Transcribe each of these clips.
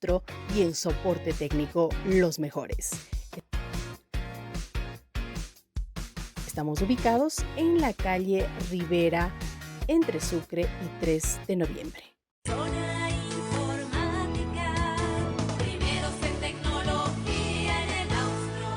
suministro y en soporte técnico los mejores. Estamos ubicados en la calle Rivera, entre Sucre y 3 de noviembre. Zona Informática, primeros en tecnología en el Austro.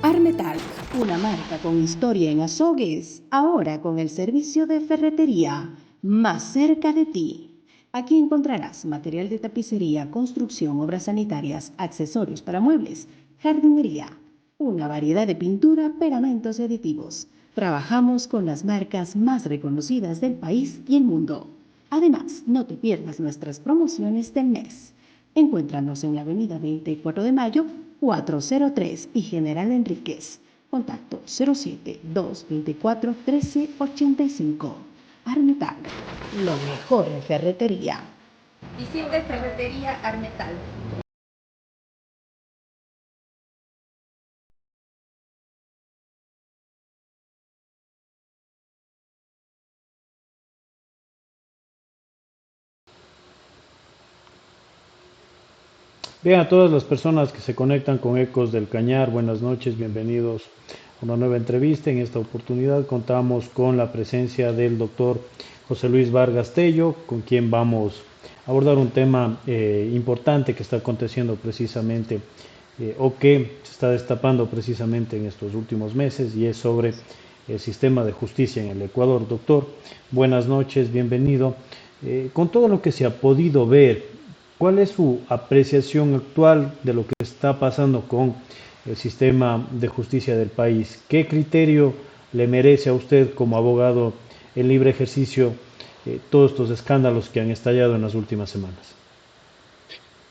Armetal, una marca con historia en azogues, ahora con el servicio de ferretería más cerca de ti. Aquí encontrarás material de tapicería, construcción, obras sanitarias, accesorios para muebles, jardinería, una variedad de pintura, peramentos y aditivos. Trabajamos con las marcas más reconocidas del país y el mundo. Además, no te pierdas nuestras promociones del mes. Encuéntranos en la avenida 24 de Mayo, 403 y General Enríquez. Contacto 07-224-1385. Armetal, lo mejor en ferretería. Visite Ferretería Armetal. Bien, a todas las personas que se conectan con Ecos del Cañar, buenas noches, bienvenidos a una nueva entrevista. En esta oportunidad contamos con la presencia del doctor José Luis Vargas Tello, con quien vamos a abordar un tema importante que está aconteciendo precisamente o que se está destapando precisamente en estos últimos meses, y es sobre el sistema de justicia en el Ecuador. Doctor, buenas noches, bienvenido. Con todo lo que se ha podido ver, ¿cuál es su apreciación actual de lo que está pasando con el sistema de justicia del país? ¿Qué criterio le merece a usted como abogado en libre ejercicio todos estos escándalos que han estallado en las últimas semanas?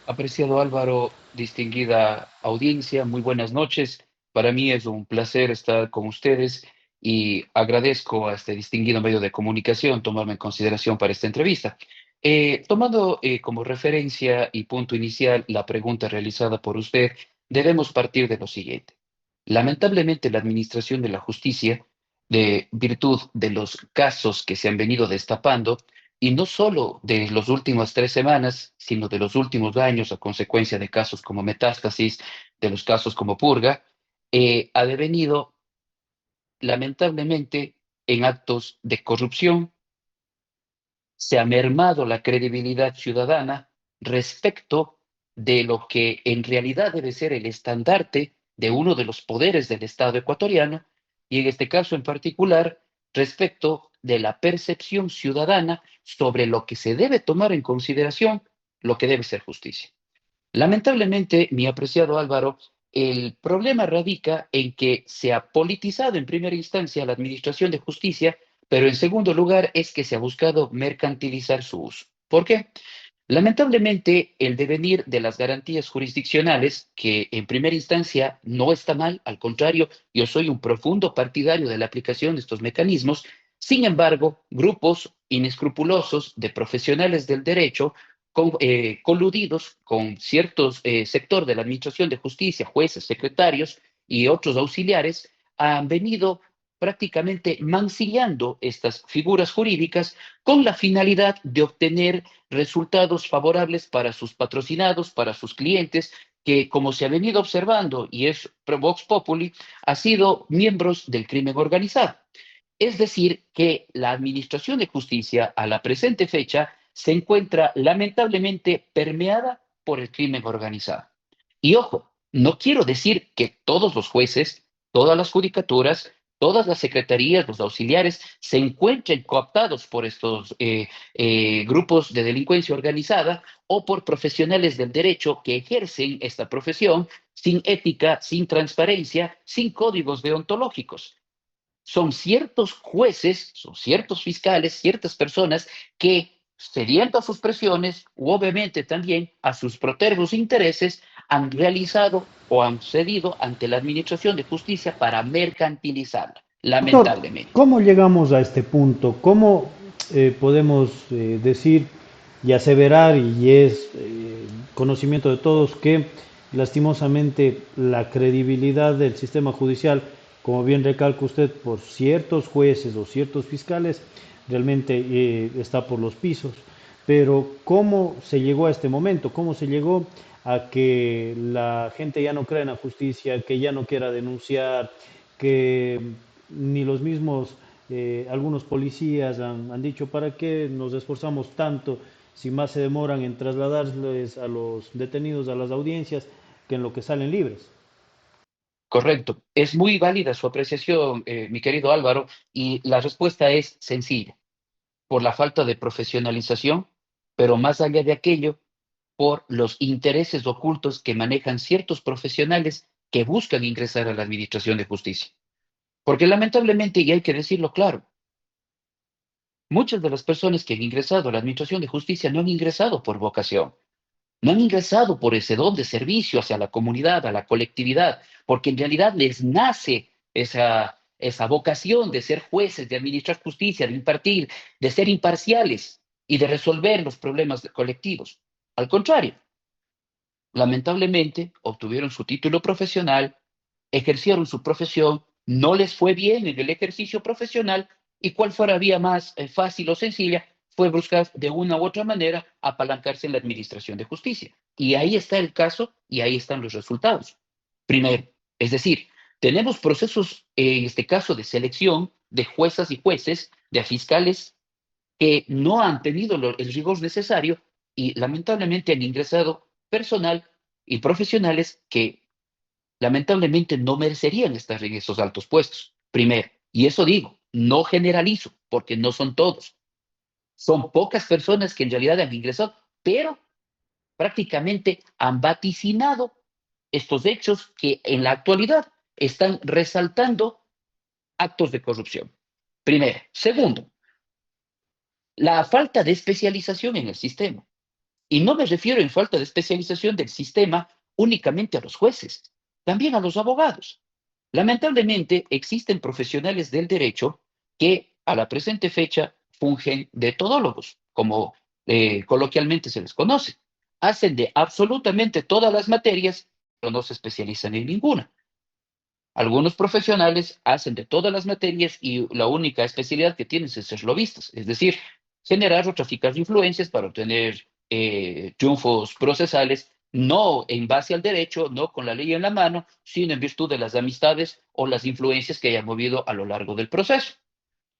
Apreciado Álvaro, distinguida audiencia, muy buenas noches. Para mí es un placer estar con ustedes y agradezco a este distinguido medio de comunicación tomarme en consideración para esta entrevista. Tomando como referencia y punto inicial la pregunta realizada por usted, debemos partir de lo siguiente. Lamentablemente, la Administración de la Justicia, de virtud de los casos que se han venido destapando, y no solo de las últimas 3 semanas, sino de los últimos años a consecuencia de casos como Metástasis, de los casos como Purga, ha devenido lamentablemente en actos de corrupción. Se ha mermado la credibilidad ciudadana respecto de lo que en realidad debe ser el estandarte de uno de los poderes del Estado ecuatoriano, y en este caso en particular respecto de la percepción ciudadana sobre lo que se debe tomar en consideración, lo que debe ser justicia. Lamentablemente, mi apreciado Álvaro, el problema radica en que se ha politizado en primera instancia la administración de justicia, pero en segundo lugar es que se ha buscado mercantilizar su uso. ¿Por qué? Lamentablemente, el devenir de las garantías jurisdiccionales, que en primera instancia no está mal, al contrario, yo soy un profundo partidario de la aplicación de estos mecanismos. Sin embargo, grupos inescrupulosos de profesionales del derecho coludidos con ciertos sector de la Administración de Justicia, jueces, secretarios y otros auxiliares, han venido prácticamente mancillando estas figuras jurídicas con la finalidad de obtener resultados favorables para sus patrocinados, para sus clientes, que como se ha venido observando, y es Vox Populi, ha sido miembros del crimen organizado. Es decir, que la Administración de Justicia a la presente fecha se encuentra lamentablemente permeada por el crimen organizado. Y ojo, no quiero decir que todos los jueces, todas las judicaturas, todas las secretarías, los auxiliares se encuentren cooptados por estos grupos de delincuencia organizada o por profesionales del derecho que ejercen esta profesión sin ética, sin transparencia, sin códigos deontológicos. Son ciertos jueces, son ciertos fiscales, ciertas personas que, cediendo a sus presiones u obviamente también a sus protervos intereses, han realizado o han cedido ante la Administración de Justicia para mercantilizarla, Doctor, lamentablemente. ¿cómo llegamos a este punto? ¿Cómo podemos decir y aseverar, y es conocimiento de todos, que lastimosamente la credibilidad del sistema judicial, como bien recalca usted, por ciertos jueces o ciertos fiscales, realmente está por los pisos? Pero ¿cómo se llegó a este momento? ¿Cómo se llegó a que la gente ya no crea en la justicia, que ya no quiera denunciar, que ni los mismos, algunos policías han dicho, ¿para qué nos esforzamos tanto si más se demoran en trasladarles a los detenidos a las audiencias que en lo que salen libres? Correcto. Es muy válida su apreciación, mi querido Álvaro, y la respuesta es sencilla, por la falta de profesionalización, pero más allá de aquello, por los intereses ocultos que manejan ciertos profesionales que buscan ingresar a la administración de justicia. Porque lamentablemente, y hay que decirlo claro, muchas de las personas que han ingresado a la administración de justicia no han ingresado por vocación, no han ingresado por ese don de servicio hacia la comunidad, a la colectividad, porque en realidad les nace esa vocación de ser jueces, de administrar justicia, de impartir, de ser imparciales y de resolver los problemas colectivos. Al contrario, lamentablemente obtuvieron su título profesional, ejercieron su profesión, no les fue bien en el ejercicio profesional y cuál fuera vía más fácil o sencilla fue buscar de una u otra manera apalancarse en la administración de justicia. Y ahí está el caso y ahí están los resultados. Primero, es decir, tenemos procesos, en este caso, de selección de juezas y jueces, de fiscales que no han tenido el rigor necesario y lamentablemente han ingresado personal y profesionales que lamentablemente no merecerían estar en esos altos puestos. Primero, y eso digo, no generalizo, porque no son todos. Son pocas personas que en realidad han ingresado, pero prácticamente han vaticinado estos hechos que en la actualidad están resaltando actos de corrupción. Primero. Segundo, la falta de especialización en el sistema. Y no me refiero en falta de especialización del sistema únicamente a los jueces, también a los abogados. Lamentablemente, existen profesionales del derecho que a la presente fecha fungen de todólogos, como coloquialmente se les conoce. Hacen de absolutamente todas las materias, pero no se especializan en ninguna. Algunos profesionales hacen de todas las materias y la única especialidad que tienen es ser lobistas, es decir, generar o traficar influencias para obtener triunfos procesales, no en base al derecho, no con la ley en la mano, sino en virtud de las amistades o las influencias que hayan movido a lo largo del proceso.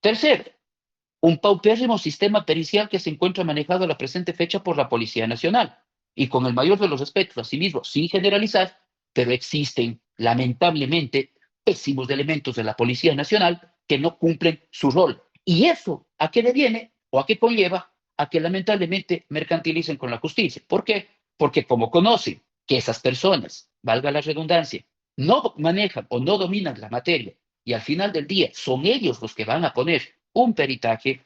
Tercero, un paupérrimo sistema pericial que se encuentra manejado a la presente fecha por la Policía Nacional. Y con el mayor de los respetos, asimismo, sin generalizar, pero existen, lamentablemente, pésimos elementos de la Policía Nacional que no cumplen su rol. ¿Y eso a qué le viene o a qué conlleva? A que lamentablemente mercantilicen con la justicia. ¿Por qué? Porque como conocen que esas personas, valga la redundancia, no manejan o no dominan la materia y al final del día son ellos los que van a poner un peritaje,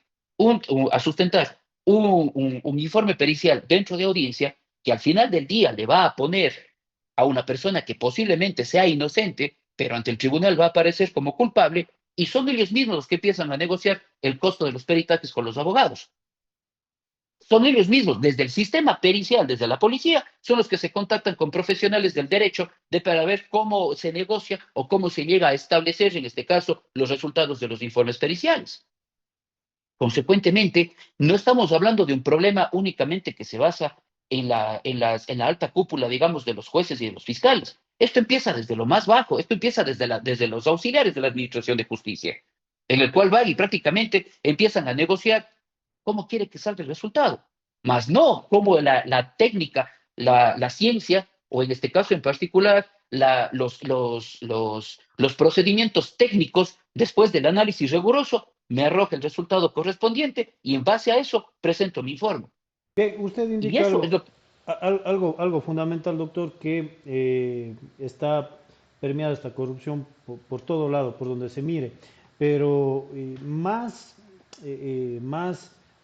a sustentar un informe pericial dentro de audiencia que al final del día le va a poner a una persona que posiblemente sea inocente, pero ante el tribunal va a aparecer como culpable, y son ellos mismos los que empiezan a negociar el costo de los peritajes con los abogados. Son ellos mismos, desde el sistema pericial, desde la policía, son los que se contactan con profesionales del derecho para ver cómo se negocia o cómo se llega a establecer, en este caso, los resultados de los informes periciales. Consecuentemente, no estamos hablando de un problema únicamente que se basa en la alta cúpula, digamos, de los jueces y de los fiscales. Esto empieza desde lo más bajo, esto empieza desde los auxiliares de la Administración de Justicia, en el cual van y prácticamente empiezan a negociar cómo quiere que salga el resultado, más no cómo la técnica, la ciencia, o en este caso en particular, los procedimientos técnicos, después del análisis riguroso, me arroja el resultado correspondiente y en base a eso presento mi informe. Bien, usted Y indica eso es algo, lo que... algo fundamental, doctor, que está permeada esta corrupción por todo lado, por donde se mire, pero más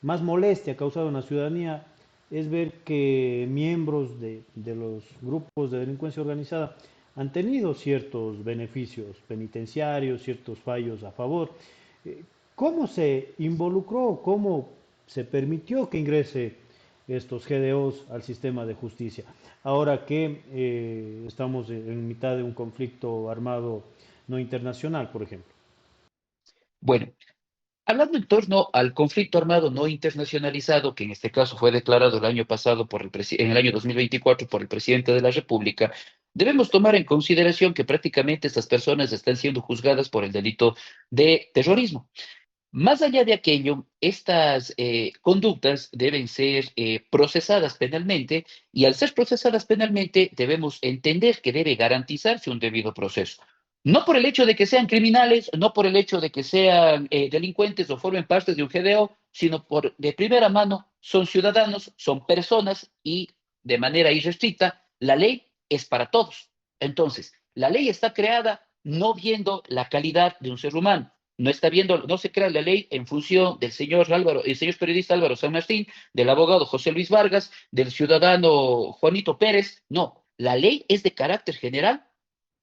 molestia causada en la ciudadanía es ver que miembros de los grupos de delincuencia organizada han tenido ciertos beneficios penitenciarios, ciertos fallos a favor. Eh, ¿Cómo se involucró, cómo se permitió que ingrese estos GDOs al sistema de justicia? Ahora que estamos en mitad de un conflicto armado no internacional, por ejemplo. Bueno, Hablando en torno al conflicto armado no internacionalizado, que en este caso fue declarado el año pasado en el año 2024 por el presidente de la República, debemos tomar en consideración que prácticamente estas personas están siendo juzgadas por el delito de terrorismo. Más allá de aquello, estas conductas deben ser procesadas penalmente y al ser procesadas penalmente debemos entender que debe garantizarse un debido proceso. No por el hecho de que sean criminales, no por el hecho de que sean delincuentes o formen parte de un GDO, sino por de primera mano son ciudadanos, son personas y de manera irrestricta la ley es para todos. Entonces, la ley está creada no viendo la calidad de un ser humano, no está viendo, no se crea la ley en función del señor Álvaro, el señor periodista Álvaro San Martín, del abogado José Luis Vargas, del ciudadano Juanito Pérez. No, la ley es de carácter general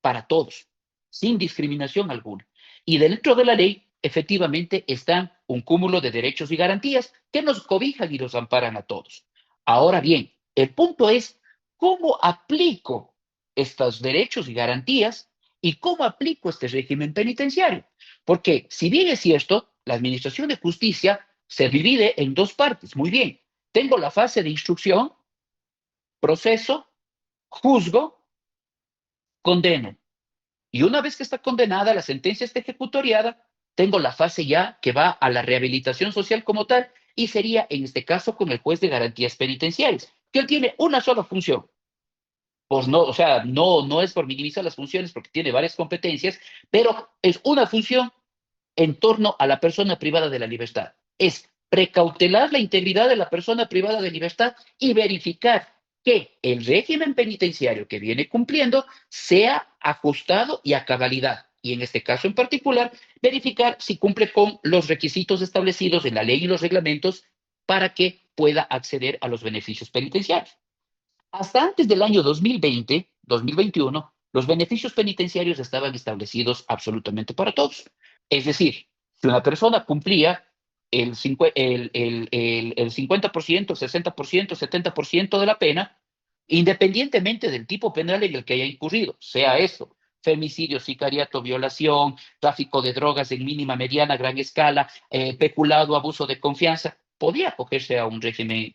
para todos, sin discriminación alguna. Y dentro de la ley, efectivamente, están un cúmulo de derechos y garantías que nos cobijan y nos amparan a todos. Ahora bien, el punto es cómo aplico estos derechos y garantías y cómo aplico este régimen penitenciario. Porque si bien es cierto, la Administración de Justicia se divide en dos partes. Muy bien, tengo la fase de instrucción, proceso, juzgo, condeno. Y una vez que está condenada, la sentencia está ejecutoriada, tengo la fase ya que va a la rehabilitación social como tal, y sería en este caso con el juez de garantías penitenciarias, que él tiene una sola función. Pues no, o sea, no es por minimizar las funciones porque tiene varias competencias, pero es una función en torno a la persona privada de la libertad. Es precautelar la integridad de la persona privada de libertad y verificar que el régimen penitenciario que viene cumpliendo sea ajustado y a cabalidad. Y en este caso en particular, verificar si cumple con los requisitos establecidos en la ley y los reglamentos para que pueda acceder a los beneficios penitenciarios. Hasta antes del año 2020, 2021, los beneficios penitenciarios estaban establecidos absolutamente para todos. Es decir, si una persona cumplía el 50%, el 60%, el 70% de la pena, independientemente del tipo penal en el que haya incurrido, sea eso, femicidio, sicariato, violación, tráfico de drogas en mínima, mediana, gran escala, peculado, abuso de confianza, podía acogerse a un régimen,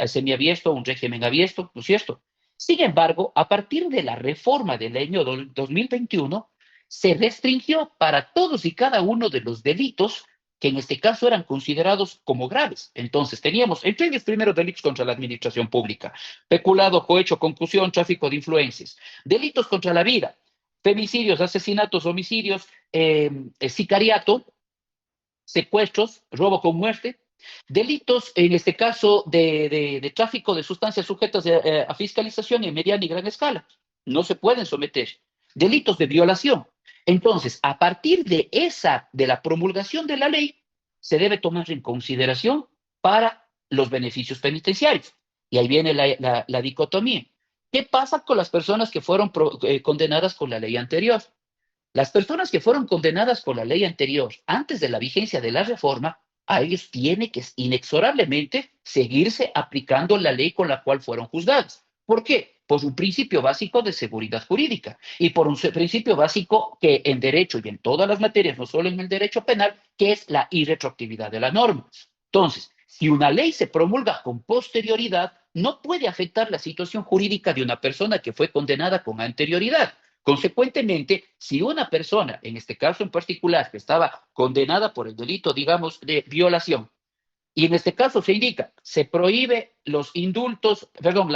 semiabierto, a un régimen abierto, ¿no es cierto? Sin embargo, a partir de la reforma del año 2021, se restringió para todos y cada uno de los delitos que en este caso eran considerados como graves. Entonces, teníamos entre los primeros delitos contra la administración pública, peculado, cohecho, concusión, tráfico de influencias, delitos contra la vida, femicidios, asesinatos, homicidios, sicariato, secuestros, robo con muerte, delitos, en este caso, de tráfico de sustancias sujetas a fiscalización en mediana y gran escala. No se pueden someter. Delitos de violación. Entonces, a partir de la promulgación de la ley, se debe tomar en consideración para los beneficios penitenciarios. Y ahí viene la dicotomía. ¿Qué pasa con las personas que fueron condenadas con la ley anterior? Las personas que fueron condenadas por la ley anterior antes de la vigencia de la reforma, a ellos tiene que inexorablemente seguirse aplicando la ley con la cual fueron juzgados. ¿Por qué? Por un principio básico de seguridad jurídica y por un principio básico que en derecho y en todas las materias, no solo en el derecho penal, que es la irretroactividad de la norma. Entonces, si una ley se promulga con posterioridad, no puede afectar la situación jurídica de una persona que fue condenada con anterioridad. Consecuentemente, si una persona, en este caso en particular, que estaba condenada por el delito, digamos, de violación, y en este caso se indica, se prohíbe los indultos, perdón,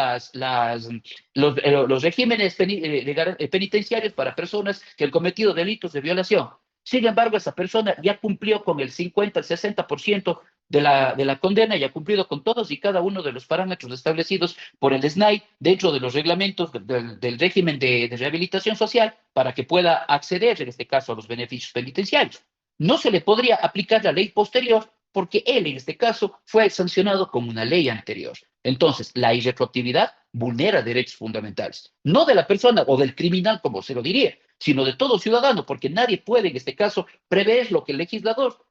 los regímenes penitenciarios para personas que han cometido delitos de violación. Sin embargo, esa persona ya cumplió con el 50, el 60% de la condena y ha cumplido con todos y cada uno de los parámetros establecidos por el SNAI dentro de los reglamentos del régimen de rehabilitación social para que pueda acceder, en este caso, a los beneficios penitenciarios. No se le podría aplicar la ley posterior porque él, en este caso, fue sancionado con una ley anterior. Entonces, la irretroactividad vulnera derechos fundamentales, no de la persona o del criminal, como se lo diría, sino de todo ciudadano, porque nadie puede, en este caso, prever lo que el legislador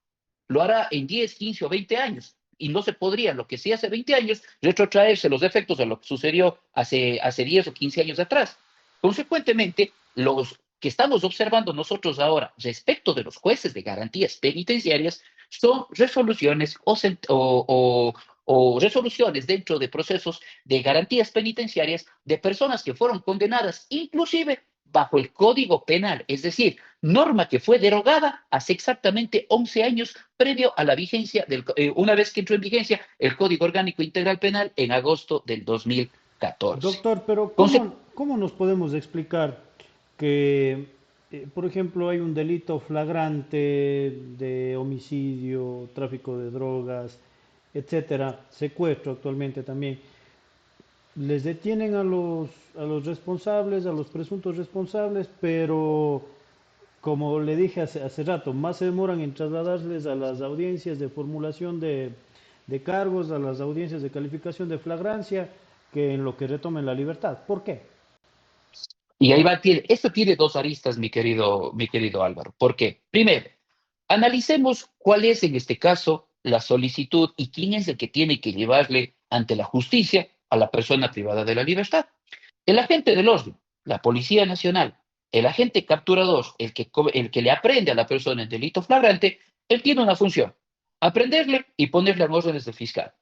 lo hará en 10, 15 o 20 años. Y no se podría, lo que sí hace 20 años, retrotraerse los efectos de lo que sucedió hace 10 o 15 años atrás. Consecuentemente, los que estamos observando nosotros ahora respecto de los jueces de garantías penitenciarias son resoluciones o resoluciones dentro de procesos de garantías penitenciarias de personas que fueron condenadas inclusive bajo el Código Penal, es decir, norma que fue derogada hace exactamente 11 años previo a la vigencia, una vez que entró en vigencia el Código Orgánico Integral Penal en agosto del 2014. Doctor, pero Conse- ¿cómo nos podemos explicar que, por ejemplo, hay un delito flagrante de homicidio, tráfico de drogas, etcétera, secuestro actualmente también? Les detienen a los responsables, a los presuntos responsables, pero como le dije hace rato, más se demoran en trasladarles a las audiencias de formulación de cargos, a las audiencias de calificación de flagrancia, que en lo que retomen la libertad. ¿Por qué? Y ahí va, esto tiene dos aristas, mi querido Álvaro. ¿Por qué? Primero, analicemos cuál es en este caso la solicitud y quién es el que tiene que llevarle ante la justicia a la persona privada de la libertad. El agente del orden, la Policía Nacional, el agente capturador, el que le aprende a la persona el delito flagrante, él tiene una función, aprenderle y ponerle en órdenes del fiscal.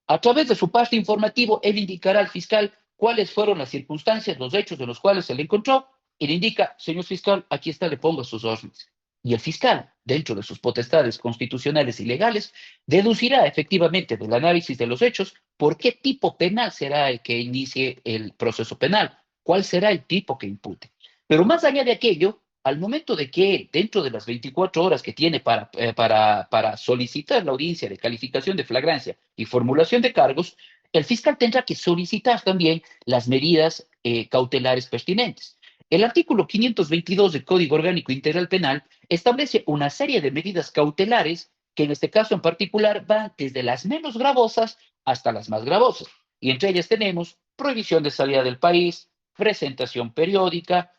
A través de su parte informativo, él indicará al fiscal cuáles fueron las circunstancias, los hechos de los cuales se le encontró, y le indica, señor fiscal, aquí está, le pongo sus órdenes. Y el fiscal, dentro de sus potestades constitucionales y legales, deducirá efectivamente del análisis de los hechos por qué tipo penal será el que inicie el proceso penal, cuál será el tipo que impute. Pero más allá de aquello, al momento de que él, dentro de las 24 horas que tiene para solicitar la audiencia de calificación de flagrancia y formulación de cargos, el fiscal tendrá que solicitar también las medidas cautelares pertinentes. El artículo 522 del Código Orgánico Integral Penal establece una serie de medidas cautelares que en este caso en particular van desde las menos gravosas hasta las más gravosas. Y entre ellas tenemos prohibición de salida del país, presentación periódica,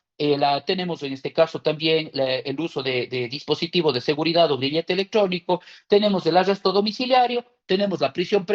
tenemos en este caso también el uso de dispositivos de seguridad o grillete electrónico, tenemos el arresto domiciliario, tenemos la presentación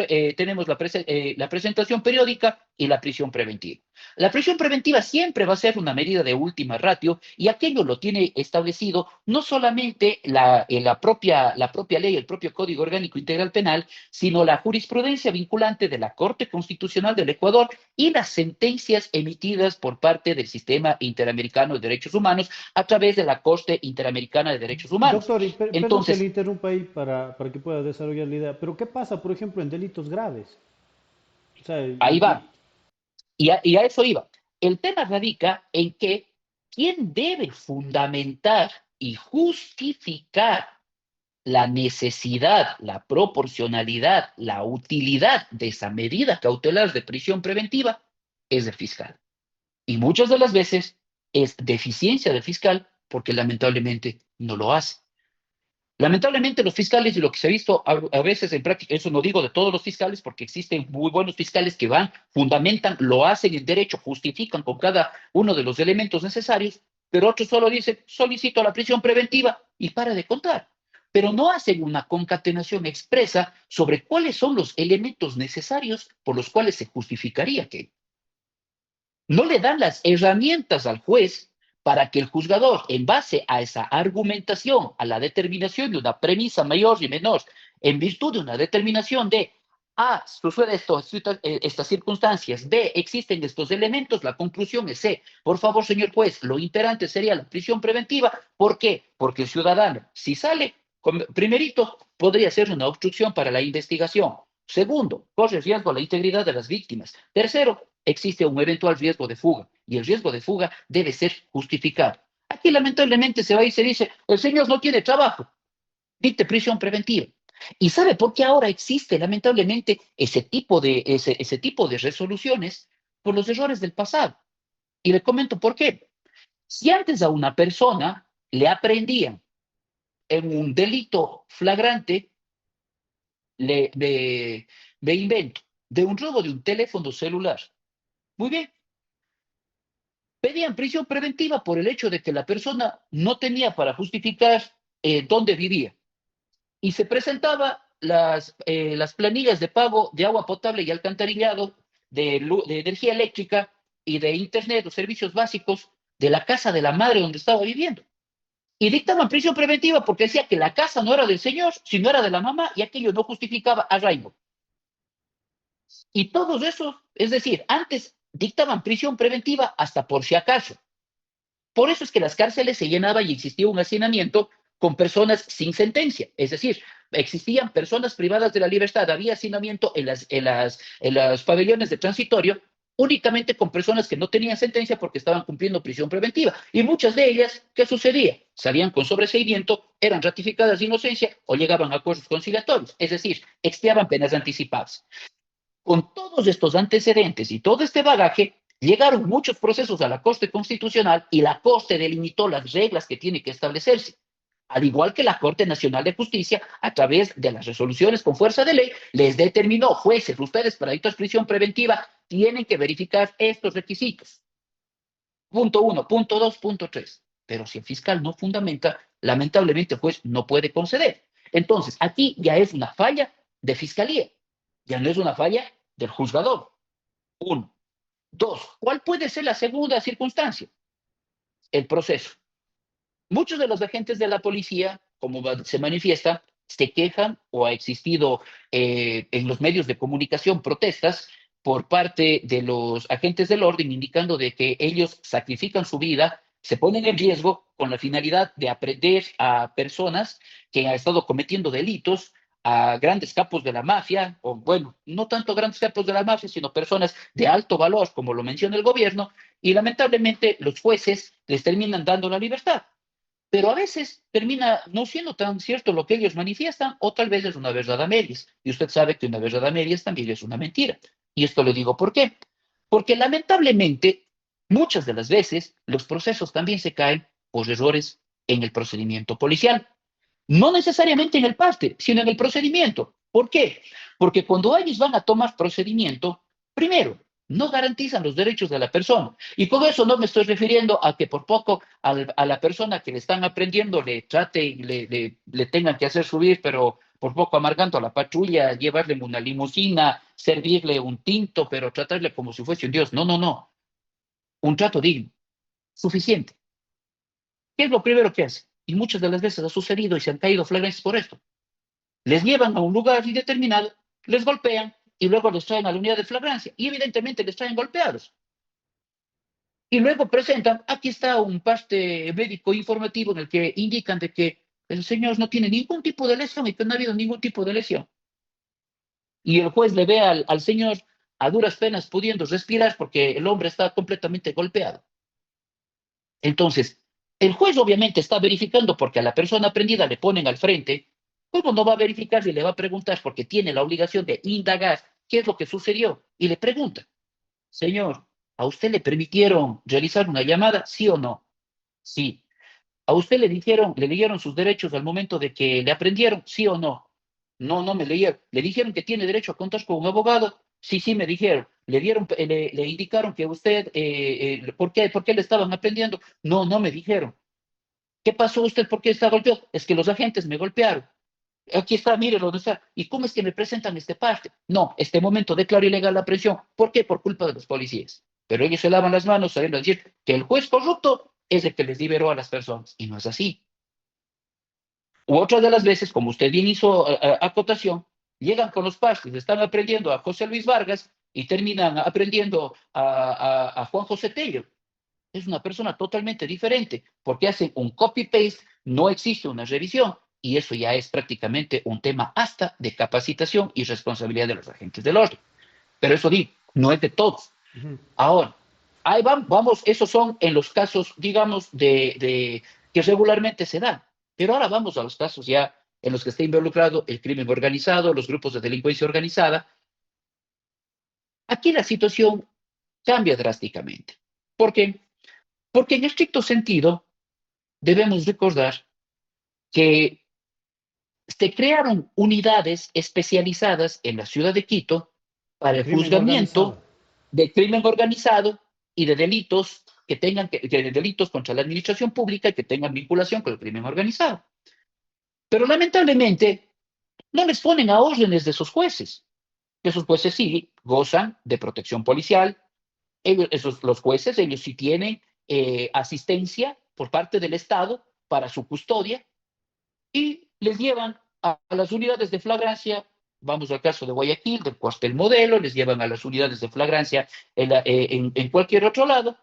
periódica y la prisión preventiva. La prisión preventiva siempre va a ser una medida de última ratio y aquello lo tiene establecido no solamente la propia ley, el propio Código Orgánico Integral Penal, sino la jurisprudencia vinculante de la Corte Constitucional del Ecuador y las sentencias emitidas por parte del Sistema Interamericano de Derechos Humanos a través de la Corte Interamericana de Derechos Humanos. Doctor, y perdón que le Entonces, interrumpa ahí para que pueda desarrollar la idea, pero ¿qué pasa, por ejemplo, en delitos graves? O sea, ahí va. Y a eso iba. El tema radica en que quién debe fundamentar y justificar la necesidad, la proporcionalidad, la utilidad de esa medida cautelar de prisión preventiva es el fiscal. Y muchas de las veces es deficiencia del fiscal porque lamentablemente no lo hace. Lamentablemente los fiscales y lo que se ha visto a veces en práctica, eso no digo de todos los fiscales porque existen muy buenos fiscales que van, fundamentan, lo hacen en derecho, justifican con cada uno de los elementos necesarios, pero otros solo dicen solicito la prisión preventiva y para de contar. Pero no hacen una concatenación expresa sobre cuáles son los elementos necesarios por los cuales se justificaría que no le dan las herramientas al juez para que el juzgador, en base a esa argumentación, a la determinación de una premisa mayor y menor, en virtud de una determinación de A, sucede esto, estas circunstancias, B, existen estos elementos, la conclusión es C. Por favor, señor juez, lo imperante sería la prisión preventiva. ¿Por qué? Porque el ciudadano, si sale, primerito, podría ser una obstrucción para la investigación. Segundo, corre riesgo a la integridad de las víctimas. Tercero, existe un eventual riesgo de fuga y el riesgo de fuga debe ser justificado. Aquí lamentablemente se va y se dice, el señor no tiene trabajo, dicte prisión preventiva. ¿Y sabe por qué ahora existe lamentablemente ese tipo de resoluciones? Por los errores del pasado. Y le comento por qué. Si antes a una persona le aprendían en un delito flagrante, le invento, de un robo de un teléfono celular. Muy bien, pedían prisión preventiva por el hecho de que la persona no tenía para justificar dónde vivía. Y se presentaba las planillas de pago de agua potable y alcantarillado, de energía eléctrica y de internet, los servicios básicos, de la casa de la madre donde estaba viviendo. Y dictaban prisión preventiva porque decía que la casa no era del señor, sino era de la mamá, y aquello no justificaba arraigo. Y todos esos, es decir, antes dictaban prisión preventiva hasta por si acaso. Por eso es que las cárceles se llenaban y existía un hacinamiento con personas sin sentencia. Es decir, existían personas privadas de la libertad. Había hacinamiento en los pabellones de transitorio únicamente con personas que no tenían sentencia porque estaban cumpliendo prisión preventiva. Y muchas de ellas, ¿qué sucedía? Salían con sobreseimiento, eran ratificadas de inocencia o llegaban a acuerdos conciliatorios. Es decir, expiaban penas anticipadas. Con todos estos antecedentes y todo este bagaje, llegaron muchos procesos a la Corte Constitucional y la Corte delimitó las reglas que tiene que establecerse. Al igual que la Corte Nacional de Justicia, a través de las resoluciones con fuerza de ley, les determinó, jueces, ustedes para dictar prisión preventiva tienen que verificar estos requisitos. Punto 1, punto 2, punto 3. Pero si el fiscal no fundamenta, lamentablemente el juez no puede conceder. Entonces, aquí ya es una falla de fiscalía, ya no es una falla del juzgador. Uno. Dos, ¿cuál puede ser la segunda circunstancia? El proceso. Muchos de los agentes de la policía, como se manifiesta, se quejan o ha existido en los medios de comunicación protestas por parte de los agentes del orden indicando de que ellos sacrifican su vida, se ponen en riesgo con la finalidad de aprender a personas que han estado cometiendo delitos, a grandes capos de la mafia, o bueno, no tanto grandes capos de la mafia, sino personas de alto valor, como lo menciona el gobierno, y lamentablemente los jueces les terminan dando la libertad. Pero a veces termina no siendo tan cierto lo que ellos manifiestan, o tal vez es una verdad a medias. Y usted sabe que una verdad a medias también es una mentira. Y esto le digo por qué. Porque lamentablemente, muchas de las veces, los procesos también se caen por errores en el procedimiento policial. No necesariamente en el parte, sino en el procedimiento. ¿Por qué? Porque cuando ellos van a tomar procedimiento, primero, no garantizan los derechos de la persona. Y con eso no me estoy refiriendo a que por poco a la persona que le están aprendiendo le trate y le tengan que hacer subir, pero por poco amargando a la patrulla, llevarle una limusina, servirle un tinto, pero tratarle como si fuese un dios. No, no, no. Un trato digno, suficiente. ¿Qué es lo primero que hace? Y muchas de las veces ha sucedido y se han caído flagrantes por esto. Les llevan a un lugar indeterminado, les golpean y luego les traen a la unidad de flagrancia y evidentemente les traen golpeados. Y luego presentan, aquí está un parte médico informativo en el que indican de que el señor no tiene ningún tipo de lesión y que no ha habido ningún tipo de lesión. Y el juez le ve al señor a duras penas pudiendo respirar porque el hombre está completamente golpeado. Entonces, el juez obviamente está verificando porque a la persona prendida le ponen al frente. ¿Cómo no va a verificar si le va a preguntar? Porque tiene la obligación de indagar qué es lo que sucedió. Y le pregunta, señor, ¿a usted le permitieron realizar una llamada? ¿Sí o no? Sí. ¿A usted le leyeron sus derechos al momento de que le aprendieron? ¿Sí o no? No, no me leyeron. ¿Le dijeron que tiene derecho a contar con un abogado? Sí, sí, me dijeron. Le indicaron que usted, ¿por qué le estaban aprendiendo? No, no me dijeron. ¿Qué pasó usted? ¿Por qué está golpeado? Es que los agentes me golpearon. Aquí está, mire dónde está. ¿Y cómo es que me presentan este parte? No, este momento declaro ilegal la prisión. ¿Por qué? Por culpa de los policías. Pero ellos se lavan las manos sabiendo decir que el juez corrupto es el que les liberó a las personas. Y no es así. U otras de las veces, como usted bien hizo acotación, llegan con los partes, están aprendiendo a José Luis Vargas y terminan aprendiendo a Juan José Tello. Es una persona totalmente diferente, porque hacen un copy-paste, no existe una revisión, y eso ya es prácticamente un tema hasta de capacitación y responsabilidad de los agentes del orden. Pero eso digo, no es de todos. Ujú. Ahora, ahí vamos, esos son en los casos, digamos, que regularmente se dan. Pero ahora vamos a los casos ya en los que está involucrado el crimen organizado, los grupos de delincuencia organizada. Aquí la situación cambia drásticamente. ¿Por qué? Porque en estricto sentido, debemos recordar que se crearon unidades especializadas en la ciudad de Quito para De el crimen organizado. juzgamiento de crimen organizado y de delitos de delitos contra la administración pública que tengan vinculación con el crimen organizado. Pero lamentablemente no les ponen a órdenes de esos jueces. Esos jueces sí gozan de protección policial. Los jueces, ellos sí tienen asistencia por parte del Estado para su custodia y les llevan a las unidades de flagrancia. Vamos al caso de Guayaquil, del cuartel modelo, les llevan a las unidades de flagrancia en cualquier otro lado,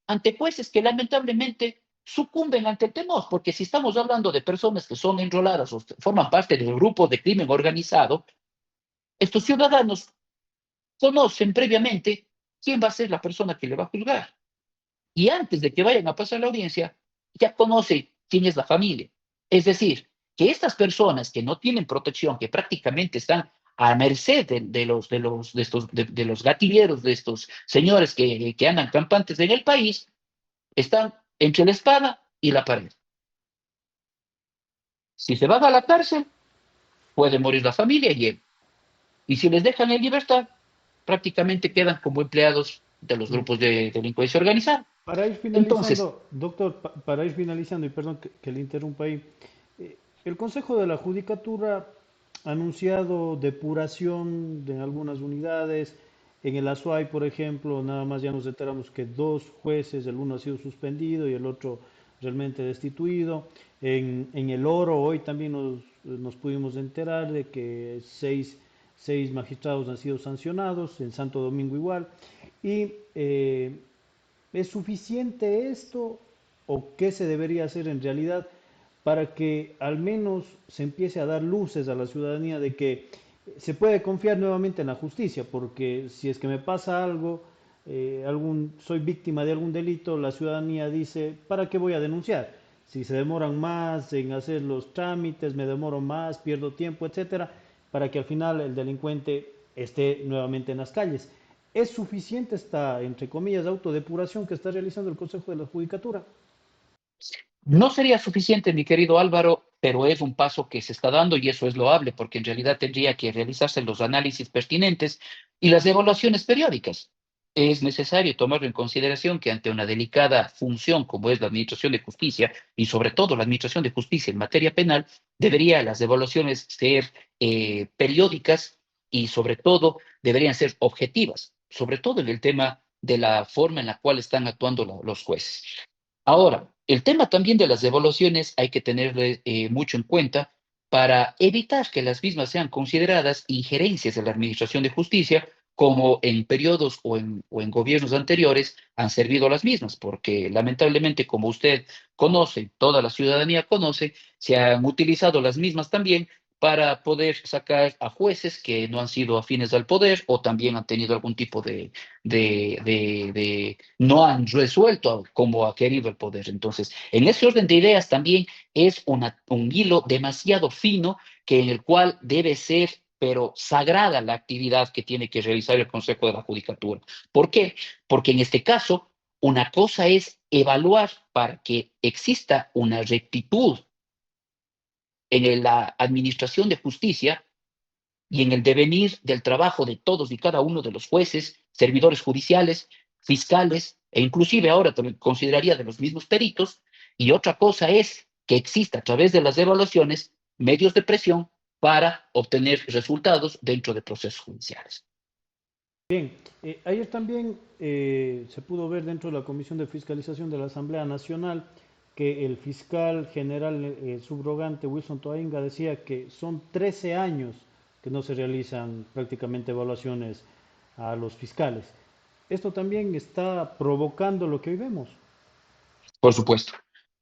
ante jueces que lamentablemente sucumben ante el temor, porque si estamos hablando de personas que son enroladas o forman parte del grupo de crimen organizado, estos ciudadanos conocen previamente quién va a ser la persona que le va a juzgar. Y antes de que vayan a pasar la audiencia, ya conocen quién es la familia. Es decir, que estas personas que no tienen protección, que prácticamente están a merced de los gatilleros, de estos señores que andan campantes en el país, están entre la espada y la pared. Si se van a la cárcel, puede morir la familia y él. Y si les dejan en libertad, prácticamente quedan como empleados de los grupos de delincuencia organizada. Para ir Entonces, finalizando, doctor, para ir finalizando, y perdón que le interrumpa ahí, el Consejo de la Judicatura ha anunciado depuración de algunas unidades. En el Azuay, por ejemplo, nada más ya nos enteramos que dos jueces, el uno ha sido suspendido y el otro realmente destituido. En el Oro hoy también nos pudimos enterar de que seis magistrados han sido sancionados, en Santo Domingo igual. Y ¿es suficiente esto o qué se debería hacer en realidad para que al menos se empiece a dar luces a la ciudadanía de que se puede confiar nuevamente en la justicia? Porque si es que me pasa algo, soy víctima de algún delito, la ciudadanía dice, ¿para qué voy a denunciar? Si se demoran más en hacer los trámites, me demoro más, pierdo tiempo, etcétera, para que al final el delincuente esté nuevamente en las calles. ¿Es suficiente esta, entre comillas, autodepuración que está realizando el Consejo de la Judicatura? no sería suficiente, mi querido Álvaro, pero es un paso que se está dando y eso es loable, porque en realidad tendría que realizarse los análisis pertinentes y las evaluaciones periódicas. Es necesario tomar en consideración que ante una delicada función como es la Administración de Justicia y sobre todo la Administración de Justicia en materia penal, deberían las evaluaciones ser periódicas y sobre todo deberían ser objetivas, sobre todo en el tema de la forma en la cual están actuando los jueces. Ahora, el tema también de las devoluciones hay que tenerle mucho en cuenta para evitar que las mismas sean consideradas injerencias de la Administración de Justicia, como en periodos o en gobiernos anteriores han servido las mismas, porque lamentablemente, como usted conoce, toda la ciudadanía conoce, se han utilizado las mismas también para poder sacar a jueces que no han sido afines al poder o también han tenido algún tipo no han resuelto como ha querido el poder. Entonces, en ese orden de ideas también es un hilo demasiado fino que en el cual debe ser, pero sagrada la actividad que tiene que realizar el Consejo de la Judicatura. ¿Por qué? Porque en este caso, una cosa es evaluar para que exista una rectitud en la administración de justicia y en el devenir del trabajo de todos y cada uno de los jueces, servidores judiciales, fiscales e inclusive ahora también consideraría de los mismos peritos. Y otra cosa es que exista a través de las evaluaciones medios de presión para obtener resultados dentro de procesos judiciales. Bien, ayer también se pudo ver dentro de la Comisión de Fiscalización de la Asamblea Nacional que el fiscal general subrogante Wilson Toainga decía que son 13 años que no se realizan prácticamente evaluaciones a los fiscales. Esto también está provocando lo que hoy vemos. Por supuesto.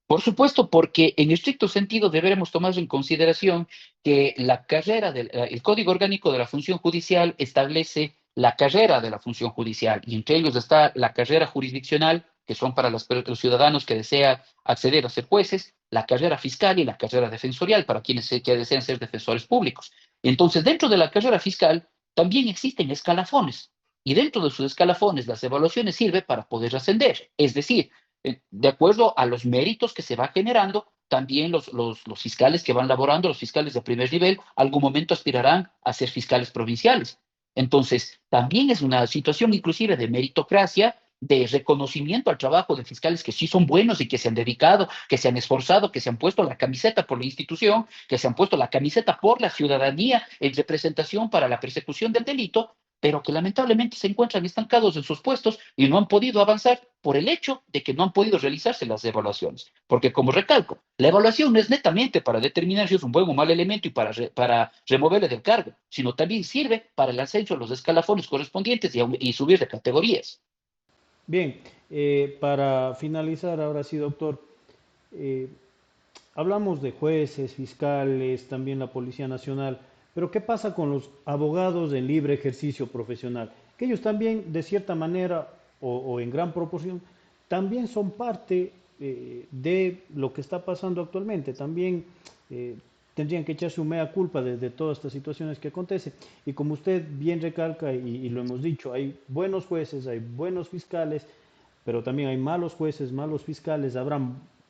Por supuesto, porque en estricto sentido deberemos tomar en consideración que el Código Orgánico de la Función Judicial establece la carrera de la función judicial y entre ellos está la carrera jurisdiccional, que son para los ciudadanos que desean acceder a ser jueces, la carrera fiscal y la carrera defensorial para quienes que desean ser defensores públicos. Entonces, dentro de la carrera fiscal también existen escalafones y dentro de sus escalafones las evaluaciones sirven para poder ascender, es decir, de acuerdo a los méritos que se va generando, también los fiscales que van laborando, los fiscales de primer nivel, algún momento aspirarán a ser fiscales provinciales. Entonces, también es una situación inclusive de meritocracia, de reconocimiento al trabajo de fiscales que sí son buenos y que se han dedicado, que se han esforzado, que se han puesto la camiseta por la institución, que se han puesto la camiseta por la ciudadanía en representación para la persecución del delito, pero que lamentablemente se encuentran estancados en sus puestos y no han podido avanzar por el hecho de que no han podido realizarse las evaluaciones. Porque, como recalco, la evaluación no es netamente para determinar si es un buen o mal elemento y para removerle del cargo, sino también sirve para el ascenso a los escalafones correspondientes y subir de categorías. Bien, para finalizar, ahora sí, doctor, eh, hablamos de jueces, fiscales, también la Policía Nacional, pero ¿qué pasa con los abogados en libre ejercicio profesional? Que ellos también, de cierta manera, o en gran proporción, también son parte de lo que está pasando actualmente. También eh, tendrían que echarse un mea culpa de todas estas situaciones que acontecen. Y como usted bien recalca, y lo hemos dicho, hay buenos jueces, hay buenos fiscales, pero también hay malos jueces, malos fiscales,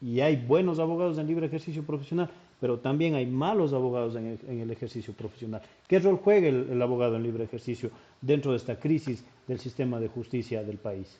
y hay buenos abogados en libre ejercicio profesional, pero también hay malos abogados en el ejercicio profesional. ¿Qué rol juega el abogado en libre ejercicio dentro de esta crisis del sistema de justicia del país?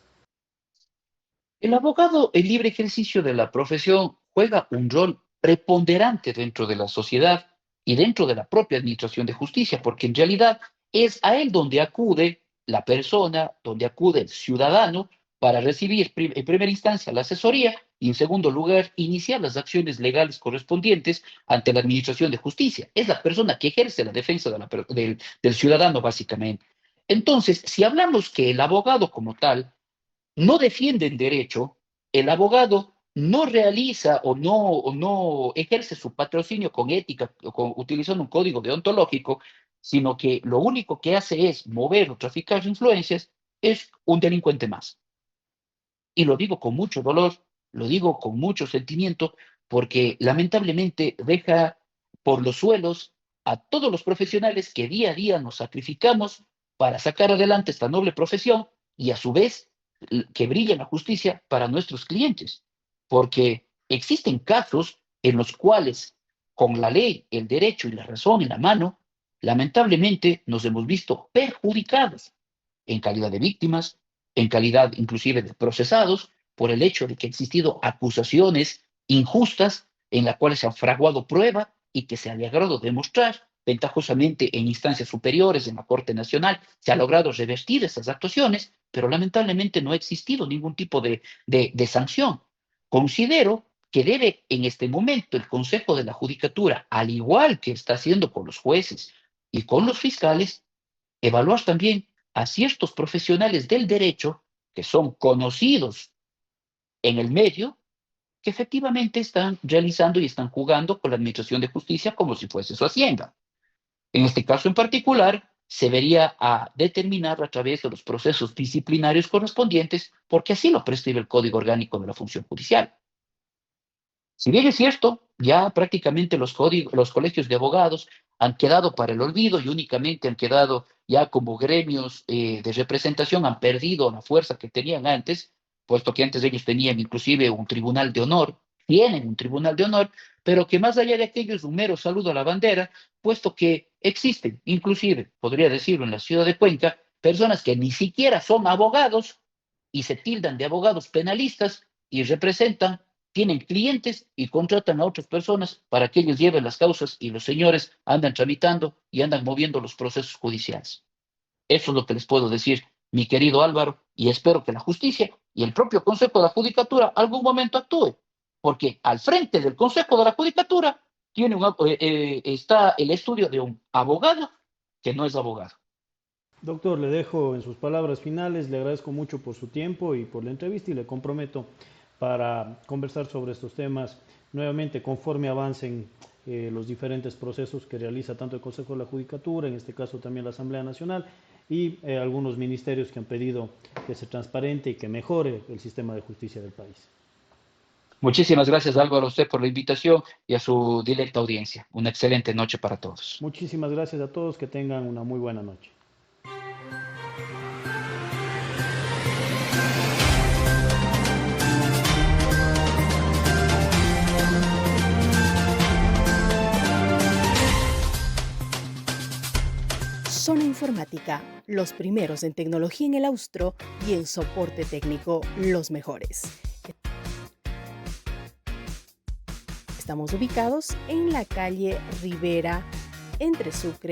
El abogado en libre ejercicio de la profesión juega un rol preponderante dentro de la sociedad y dentro de la propia administración de justicia, porque en realidad es a él donde acude la persona, donde acude el ciudadano para recibir en primera instancia la asesoría y en segundo lugar iniciar las acciones legales correspondientes ante la administración de justicia. Es la persona que ejerce la defensa del ciudadano básicamente. Entonces, si hablamos que el abogado como tal no defienden derecho, el abogado no realiza o no ejerce su patrocinio con ética, utilizando un código deontológico, sino que lo único que hace es mover o traficar influencias, es un delincuente más. Y lo digo con mucho dolor, lo digo con mucho sentimiento, porque lamentablemente deja por los suelos a todos los profesionales que día a día nos sacrificamos para sacar adelante esta noble profesión y a su vez que brille la justicia para nuestros clientes. Porque existen casos en los cuales con la ley, el derecho y la razón en la mano, lamentablemente nos hemos visto perjudicados en calidad de víctimas, en calidad inclusive de procesados, por el hecho de que han existido acusaciones injustas en las cuales se han fraguado prueba y que se ha logrado demostrar ventajosamente en instancias superiores, en la Corte Nacional, se ha logrado revertir esas actuaciones, pero lamentablemente no ha existido ningún tipo de sanción. Considero que debe en este momento el Consejo de la Judicatura, al igual que está haciendo con los jueces y con los fiscales, evaluar también a ciertos profesionales del derecho que son conocidos en el medio, que efectivamente están realizando y están jugando con la administración de justicia como si fuese su hacienda. En este caso en particular, se vería a determinar a través de los procesos disciplinarios correspondientes, porque así lo prescribe el Código Orgánico de la Función Judicial. Si bien es cierto, ya prácticamente los colegios de abogados han quedado para el olvido y únicamente han quedado ya como gremios de representación, han perdido la fuerza que tenían antes, puesto que antes ellos tenían inclusive un tribunal de honor, tienen un tribunal de honor, pero que más allá de aquello es un mero saludo a la bandera, puesto que existen, inclusive, podría decirlo en la ciudad de Cuenca, personas que ni siquiera son abogados y se tildan de abogados penalistas y representan, tienen clientes y contratan a otras personas para que ellos lleven las causas y los señores andan tramitando y andan moviendo los procesos judiciales. Eso es lo que les puedo decir, mi querido Álvaro, y espero que la justicia y el propio Consejo de la Judicatura algún momento actúe, porque al frente del Consejo de la Judicatura está el estudio de un abogado que no es abogado. Doctor, le dejo en sus palabras finales, le agradezco mucho por su tiempo y por la entrevista y le comprometo para conversar sobre estos temas nuevamente conforme avancen los diferentes procesos que realiza tanto el Consejo de la Judicatura, en este caso también la Asamblea Nacional y algunos ministerios que han pedido que se transparente y que mejore el sistema de justicia del país. Muchísimas gracias, Álvaro, a usted por la invitación y a su directa audiencia. Una excelente noche para todos. Muchísimas gracias a todos, que tengan una muy buena noche. Zona Informática, los primeros en tecnología en el Austro y en soporte técnico, los mejores. Estamos ubicados en la calle Rivera, entre Sucre